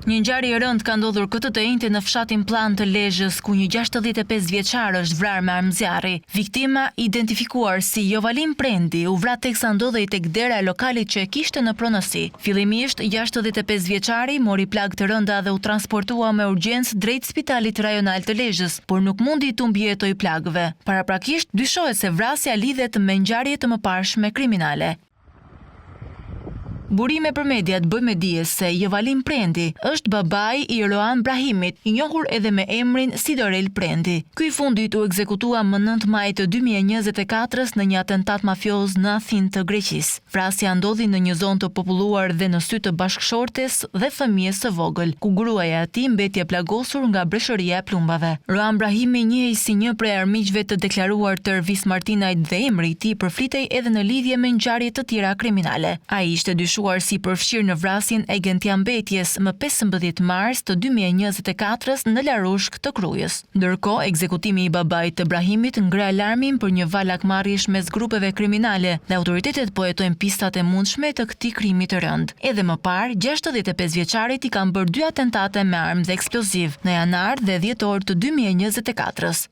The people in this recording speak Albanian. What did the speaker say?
Një ngjarje e rëndë ka ndodhur këtë të njëjtën në fshatin Plan të Lezhës, ku një 65 vjeçar është vrarë me armëzjarri. Viktima, identifikuar si Jovalin Prendi, u vra teksa ndodhej tek dera e lokalit që e kishte në pronësi. Fillimisht, 65 vjeçari mori plagë të rënda dhe u transportua me urgjencë drejt Spitalit Rajonal të Lezhës, por nuk mundi të mbjetoj plagëve. Paraprakisht, dyshohet se vrasja lidhet me ngjarje të mëparshme kriminale. Burime për mediat bëj me dijes se Jovalin Prendi është babai i Roan Brahimit, i njohur edhe me emrin Sidorel Prendi. Ky i fundit u ekzekutua më 9 maj të 2024 në një atentat mafioz në Athinë të Greqisë. Vrasja ndodhi në një zonë të populluar dhe në sy të bashkëshortes dhe fëmijës së vogël, ku gruaja e tij mbeti e plagosur nga breshëria e plumbave. Roan Brahimi, njihej si një prej armiqve të deklaruar të Ervis Martinajt dhe emri i tij përflitej edhe në lidhje me ngjarje të tjera kriminale. Ai ishte si përfshirë në vrasjen e Gentia Mbetjes më 15 mars të 2024 në Larushk të Krujës. Ndërkohë, ekzekutimi i babait të Brahimit ngre alarmin për një val akmarrjesh mes grupeve kriminale dhe autoritetet po hetojnë pistat e mundshme të këtij krimi të rënd. Edhe më parë, 65 vjeçarit i kanë bërë 2 atentate me armë dhe eksploziv në janar dhe dhjetor të 2024.